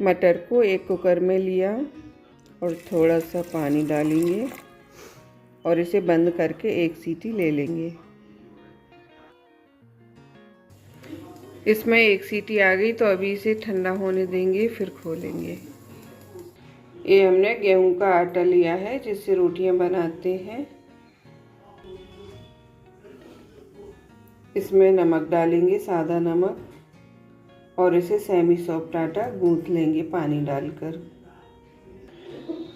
मटर को एक कुकर में लिया और थोड़ा सा पानी डालेंगे और इसे बंद करके एक सीटी ले लेंगे। इसमें एक सीटी आ गई तो अभी इसे ठंडा होने देंगे, फिर खोलेंगे। ये हमने गेहूं का आटा लिया है जिससे रोटियां बनाते हैं। इसमें नमक डालेंगे, सादा नमक, और इसे सेमी सॉफ्ट आटा गूंथ लेंगे पानी डालकर।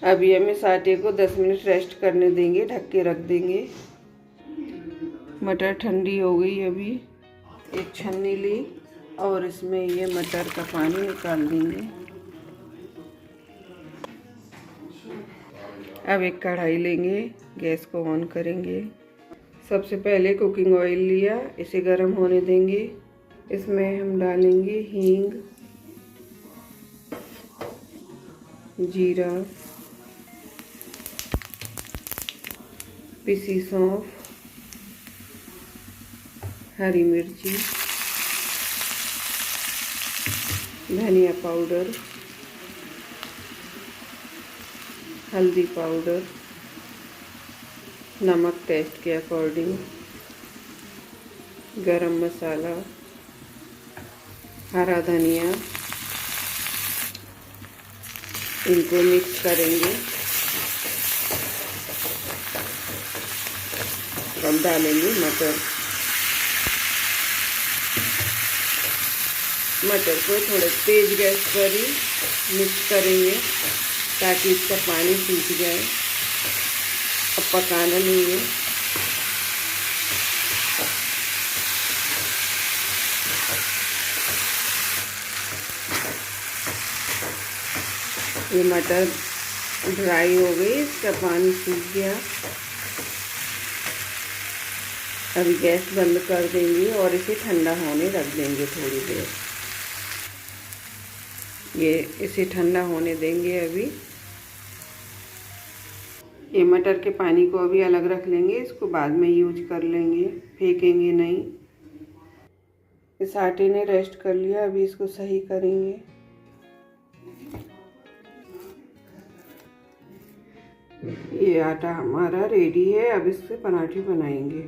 अभी हम इस आटे को 10 मिनट रेस्ट करने देंगे, ढक के रख देंगे। मटर ठंडी हो गई। अभी एक छन्नी ली और इसमें ये मटर का पानी निकाल देंगे। अब एक कढ़ाई लेंगे, गैस को ऑन करेंगे। सबसे पहले कुकिंग ऑयल लिया, इसे गर्म होने देंगे। इसमें हम डालेंगे हींग, जीरा, पिसी सौंफ, हरी मिर्ची, धनिया पाउडर, हल्दी पाउडर, नमक टेस्ट के अकॉर्डिंग, गरम मसाला, हरा धनिया। इनको मिक्स करेंगे। अब डालेंगे मटर। मटर को थोड़े तेज गैस पर ही मिक्स करेंगे ताकि इसका पानी सूख जाए। अब पकाना नहीं है। ये मटर ड्राई हो गई, इसका पानी सूख गया। अभी गैस बंद कर देंगे और इसे ठंडा होने रख देंगे थोड़ी देर। ये इसे ठंडा होने देंगे अभी। ये मटर के पानी को अभी अलग रख लेंगे, इसको बाद में यूज कर लेंगे, फेंकेंगे नहीं। इस आटे ने रेस्ट कर लिया, अभी इसको सही करेंगे। ये आटा हमारा रेडी है। अब इससे पराठे बनाएंगे।